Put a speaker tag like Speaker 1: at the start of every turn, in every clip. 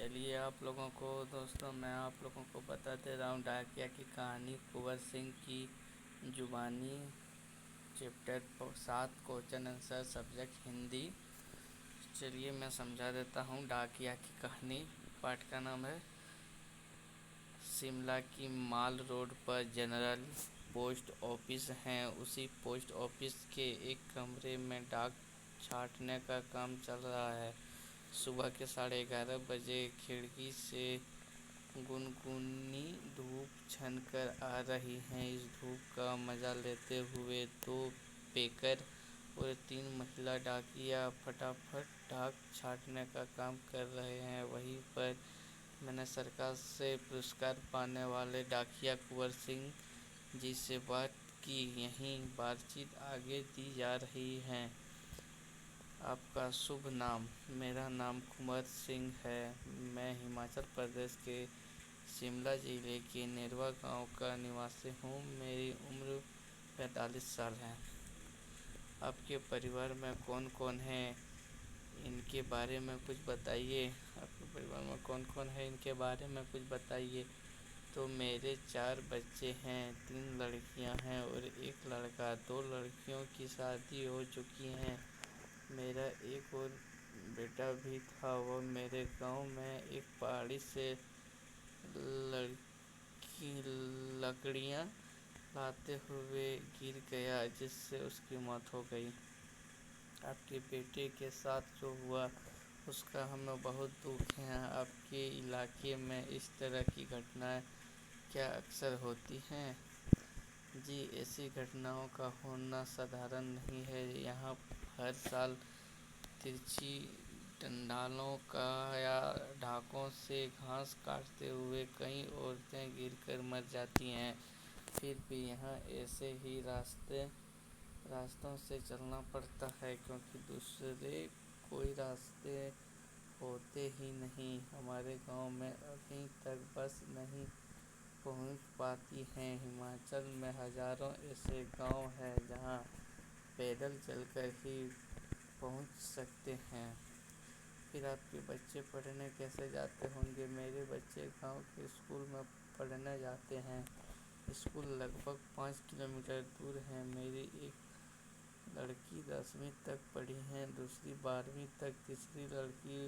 Speaker 1: چلیے آپ لوگوں کو دوستوں میں آپ لوگوں کو بتا دے رہا ہوں ڈاکیا کی کہانی کنور سنگھ کی زبانی chapter 7 question answer subject Hindi. چلیے میں سمجھا دیتا ہوں ڈاکیا کی کہانی۔ پارٹ کا نام ہے شملہ کی مال روڈ پر جنرل پوسٹ آفس ہے۔ اسی پوسٹ آفس کے ایک کمرے میں ڈاک چھانٹنے کا کام چل رہا ہے۔ صبح کے 11:30 بجے کھڑکی سے گنگنی دھوپ چھن کر آ رہی ہے۔ اس دھوپ کا مزہ لیتے ہوئے 2 پیکر اور 3 مہیلا ڈاکیا فٹافٹ ڈاک چھانٹنے کا کام کر رہے ہیں۔ وہیں پر میں نے سرکار سے پرسکار پانے والے ڈاکیا کنور سنگھ جی سے بات کی۔ یہیں بات چیت آگے دی جا رہی ہے۔ آپ کا شبھ نام؟ میرا نام کنور سنگھ ہے۔ میں ہماچل پردیش کے شملہ ضلع کے نیروا گاؤں کا نواسی ہوں۔ میری عمر 45 سال ہے۔ آپ کے پریوار میں کون کون ہے ان کے بارے میں کچھ بتائیے۔ آپ کے پریوار میں کون کون ہے ان کے بارے میں کچھ بتائیے۔ تو میرے 4 بچے ہیں، 3 لڑکیاں ہیں اور 1 لڑکا۔ 2 لڑکیوں کی شادی ہو چکی ہے۔ میرا ایک اور بیٹا بھی تھا، وہ میرے گاؤں میں ایک پہاڑی سے لکڑیاں لاتے ہوئے گر گیا جس سے اس کی موت ہو گئی۔ آپ کے بیٹے کے ساتھ جو ہوا اس کا ہمیں بہت دکھ ہے۔ آپ کے علاقے میں اس طرح کی گھٹنائیں کیا اکثر ہوتی ہیں؟ جی، ایسی گھٹناؤں کا ہونا سادھارن نہیں ہے۔ یہاں ہر سال ترچھی ڈنڈالوں یا ڈاکوں سے گھاس کاٹتے ہوئے کئی عورتیں گر کر مر جاتی ہیں۔ پھر بھی یہاں ایسے ہی راستوں سے چلنا پڑتا ہے کیونکہ دوسرے کوئی راستے ہوتے ہی نہیں۔ ہمارے گاؤں میں ابھی تک بس نہیں پہنچ پاتی ہیں۔ ہماچل میں ہزاروں ایسے گاؤں ہیں جہاں پیدل چل کر ہی پہنچ سکتے ہیں۔ پھر آپ کے بچے پڑھنے کیسے جاتے ہوں گے؟ میرے بچے گاؤں کے اسکول میں پڑھنے جاتے ہیں۔ اسکول لگ بھگ 5 کلومیٹر دور ہے۔ میری ایک لڑکی 10ویں تک پڑھی ہے، دوسری 12ویں تک، تیسری لڑکی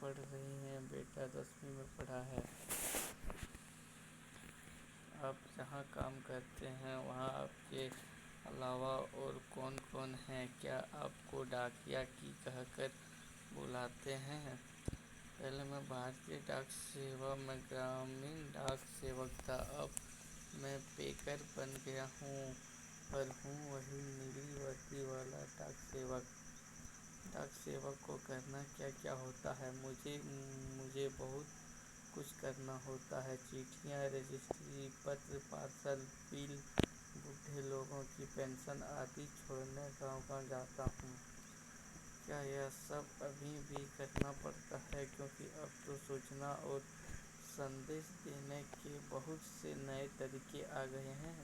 Speaker 1: پڑھ رہی ہے، بیٹا 10ویں میں پڑھا ہے۔ آپ جہاں کام کرتے ہیں وہاں آپ کے علاوہ اور کون کون ہیں؟ کیا آپ کو ڈاکیا جی کہہ کر بلاتے ہیں؟ پہلے میں بھارتیہ ڈاک سیوا میں گرامین ڈاک سیوک تھا، اب میں پیکر بن گیا ہوں، پر ہوں وہی نیلی وردی والا ڈاک سیوک۔ ڈاک سیوک کو کرنا کیا کیا ہوتا ہے؟ مجھے بہت کچھ کرنا ہوتا ہے۔ چٹھیاں، رجسٹری پتر، پارسل، بل، بوڑھے لوگوں کی پنشن آدی چھوڑنے گاؤں گاؤں جاتا ہوں۔ کیا یہ سب ابھی بھی کرنا پڑتا ہے؟ کیونکہ اب تو سوچنا اور سندیش دینے کے بہت سے نئے طریقے آ گئے ہیں۔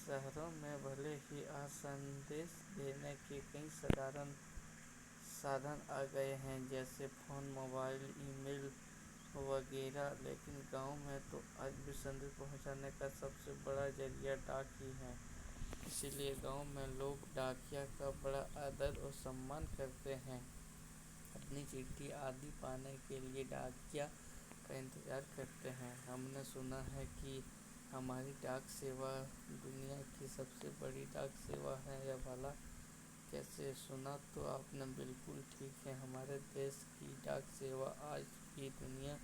Speaker 1: شہروں میں بھلے ہی آج سندیش دینے کے کئی سادھن آ گئے ہیں جیسے فون، موبائل، ای میل وغیرہ، لیکن گاؤں میں تو آج بھی سندیش پہنچانے کا سب سے بڑا ذریعہ ڈاک ہی ہے۔ اسی لیے گاؤں میں لوگ ڈاکیا کا بڑا آدر اور سمان کرتے ہیں۔ اپنی چٹھی آدی پانے کے لیے ڈاکیا کا انتظار کرتے ہیں۔ ہم نے سنا ہے کہ ہماری ڈاک سیوا دنیا کی سب سے بڑی ڈاک سیوا ہے، یہ بھلا کیسے؟ سنا تو آپ نے بالکل ٹھیک ہے۔ ہمارے دیش کی ڈاک سیوا آج بھی دنیا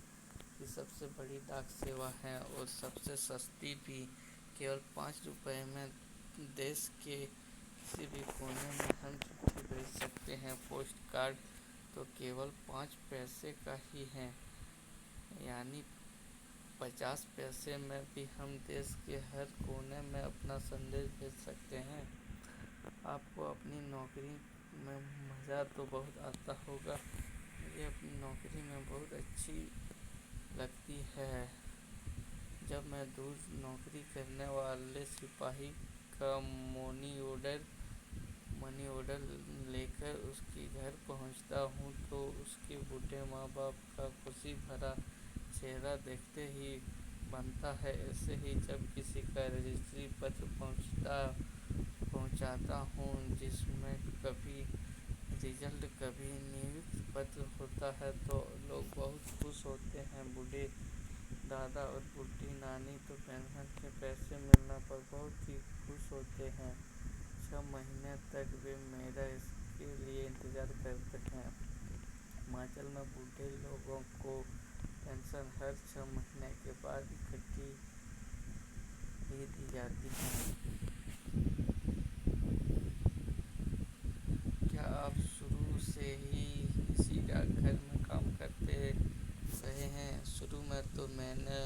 Speaker 1: کی سب سے بڑی ڈاک سیوا ہے اور سب سے سستی بھی۔ کیول 5 روپے میں دیش کے کسی بھی کونے میں ہم چٹھی بھیج سکتے ہیں۔ پوسٹ کارڈ تو کیول 5 پیسے کا ہی ہے، یعنی 50 پیسے میں بھی ہم دیش کے ہر کونے میں اپنا سندیش بھیج سکتے ہیں۔ آپ کو اپنی نوکری میں مزہ تو بہت آتا ہوگا۔ مجھے اپنی نوکری میں بہت اچھی لگتی ہے۔ جب میں دور نوکری کرنے والے سپاہی کا منی آرڈر لے کر اس کے گھر پہنچتا ہوں تو اس کے بوڑھے ماں باپ کا خوشی بھرا چہرہ دیکھتے ہی بنتا ہے۔ ایسے ہی جب کسی کا رجسٹری پتر پہنچاتا ہوں جس میں کبھی رزلٹ کبھی نیویگیشن پتر ہوتا ہے تو لوگ بہت خوش ہوتے ہیں۔ بوڑھے دادا اور بوڑھی نانی تو پنشن کے پیسے ملنے پر بہت ہی خوش ہوتے ہیں۔ 6 مہینے تک وہ میرا اس کے لیے انتظار کرتے ہیں۔ ہماچل میں بوڑھے لوگوں کو پنشن ہر 6 مہینے کے بعد اکٹھی ہی دی جاتی ہے۔ کیا آپ شروع سے ہی اسی ڈاک گھر میں کام کرتے رہے ہیں؟ شروع میں تو میں نے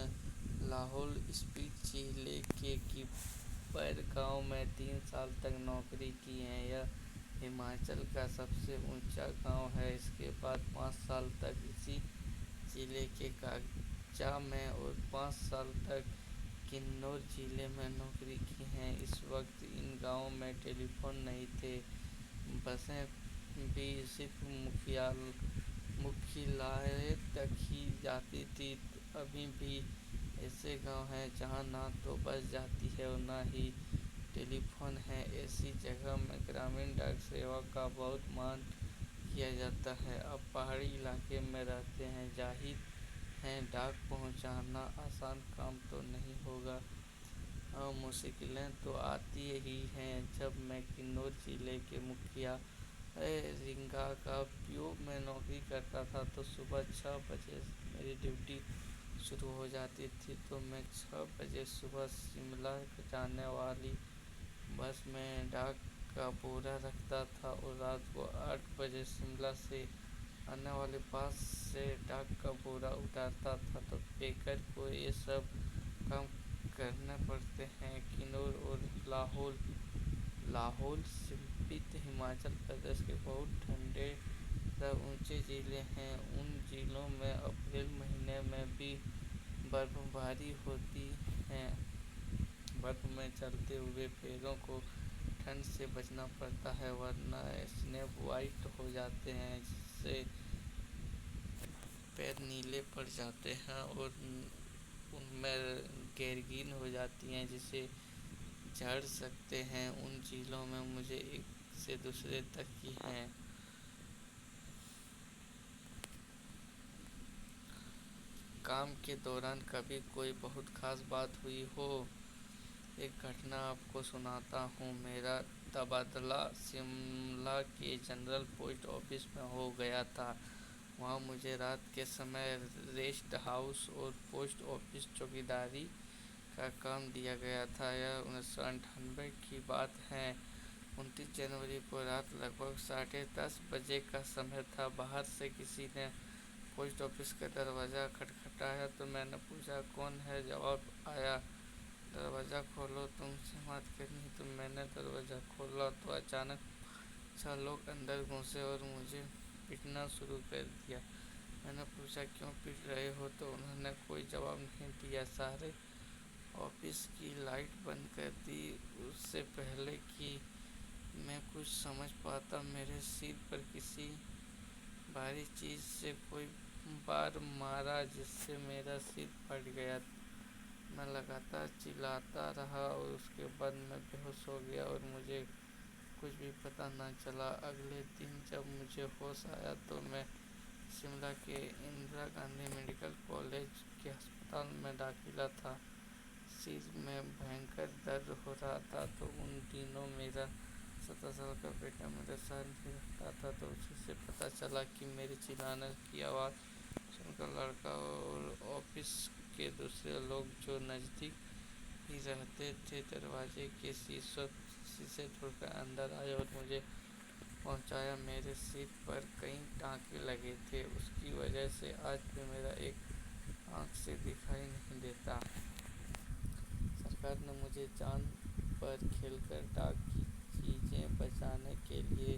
Speaker 1: لاہور اسپیتی ضلع کے کپیر گاؤں میں 3 سال تک نوکری کی ہے۔ یہ ہماچل کا سب سے اونچا گاؤں ہے۔ اس کے بعد 5 سال تک اسی ضلع کے کاکچا میں اور 5 سال تک کننور ضلع میں نوکری کی ہے۔ اس وقت ان گاؤں میں ٹیلی فون نہیں تھے۔ بسیں بھی صرف مکھیالیہ تک ہی جاتی تھیں۔ ابھی بھی ایسے گاؤں ہیں جہاں نہ تو بس جاتی ہے اور نہ ہی ٹیلی فون ہے۔ ایسی جگہ میں گرامین ڈاک سیوا کا بہت مان کیا جاتا ہے۔ آپ پہاڑی علاقے میں رہتے ہیں، ظاہر ہے ڈاک پہنچانا آسان کام تو نہیں ہوگا۔ مشکلیں تو آتی ہی ہیں۔ جب میں کننور ضلع کے مکھیالیہ رنگا کا PO میں نوکری کرتا تھا تو صبح 6 بجے میری ڈیوٹی شروع ہو جاتی تھی تو میں 6 بجے صبح شملہ جانے والی بس میں ڈاک کا بورا رکھتا تھا اور رات کو 8 بجے شملہ سے آنے والی بس سے ڈاک کا بورا اتارتا تھا۔ تو پیکر کو یہ سب کام کرنے پڑتے ہیں۔ کننور اور لاہور اسپیتی ہماچل پردیش کے بہت ٹھنڈے اور اونچے ضلع ہیں۔ ان ضلعوں میں اپریل مہینے میں بھی برف باری ہوتی ہے۔ برف میں چلتے ہوئے پیروں کو ٹھنڈ سے بچنا پڑتا ہے ورنہ اسنو وائٹ ہو جاتے ہیں جس سے پیر نیلے پڑ جاتے ہیں اور ان میں گینگرین ہو جاتی ہے جس سے جھڑ سکتے ہیں۔ ان ضلعوں میں مجھے ایک سے دوسرے تک کی ہے۔ کام کے دوران کبھی کوئی بہت خاص بات ہوئی ہو؟ ایک گھٹنا آپ کو سناتا ہوں۔ میرا تبادلہ شملہ کے جنرل پوسٹ آفس میں ہو گیا تھا۔ وہاں مجھے رات کے سمے ریسٹ ہاؤس اور پوسٹ آفس چوکیداری کا کام دیا گیا تھا۔ یہ 1998 کی بات ہے۔ 29 جنوری کو رات لگ بھگ 10:30 بجے کا سمے تھا۔ باہر سے کسی نے پوسٹ آفس کا دروازہ کھٹکھٹایا تو میں نے پوچھا کون ہے؟ جواب آیا دروازہ کھولو، تم سے بات کرنی ہے۔ تو میں نے دروازہ کھولا تو اچانک 6 لوگ اندر گھسے اور مجھے پیٹنا شروع کر دیا۔ میں نے پوچھا کیوں پیٹ رہے ہو تو انہوں نے کوئی جواب نہیں دیا۔ سارے آفس کی لائٹ بند کر دی۔ اس سے پہلے کہ میں کچھ سمجھ پاتا میرے سر پر کسی بھاری چیز سے کوئی بار مارا جس سے میرا سر پھٹ گیا۔ میں لگاتار چلاتا رہا اور اس کے بعد میں بے ہوش ہو گیا اور مجھے کچھ بھی پتہ نہ چلا۔ اگلے دن جب مجھے ہوش آیا تو میں شملہ کے اندرا گاندھی میڈیکل کالج کے ہسپتال میں داخل تھا۔ سر میں بھینکر درد ہو رہا تھا۔ تو ان دنوں میرا 17 سال کا بیٹا میرے ساتھ بھی رہتا تھا تو اسی سے پتہ چلا کہ میرے چلانے کی آواز سن کر لڑکا اور آفس کے دوسرے لوگ جو نزدیک ہی رہتے تھے دروازے کے شیشے توڑ کر اندر آئے اور مجھے پہنچایا۔ میرے سر پر کئی ٹانکے لگے تھے۔ اس کی وجہ سے آج بھی میرا ایک آنکھ سے دکھائی نہیں دیتا۔ سرکار نے مجھے جان پر کھیل کر ڈاک کی چیزیں بچانے کے لیے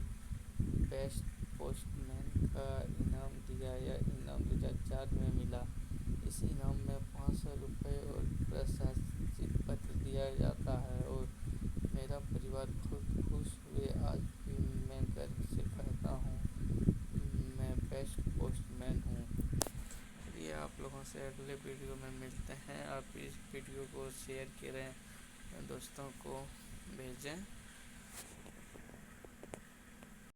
Speaker 1: بیسٹ پوسٹ مین کا انعام دیا۔ یہ انعام 2004 میں ملا۔ اس انعام میں 500 روپے اور پرشستی پتر دیا جاتا ہے اور میرا پریوار بہت خوش ہوئے۔ آج بھی سے اگلے ویڈیو میں ملتے ہیں. آپ اس ویڈیو کو شیئر کریں, دوستوں کو بھیجیں.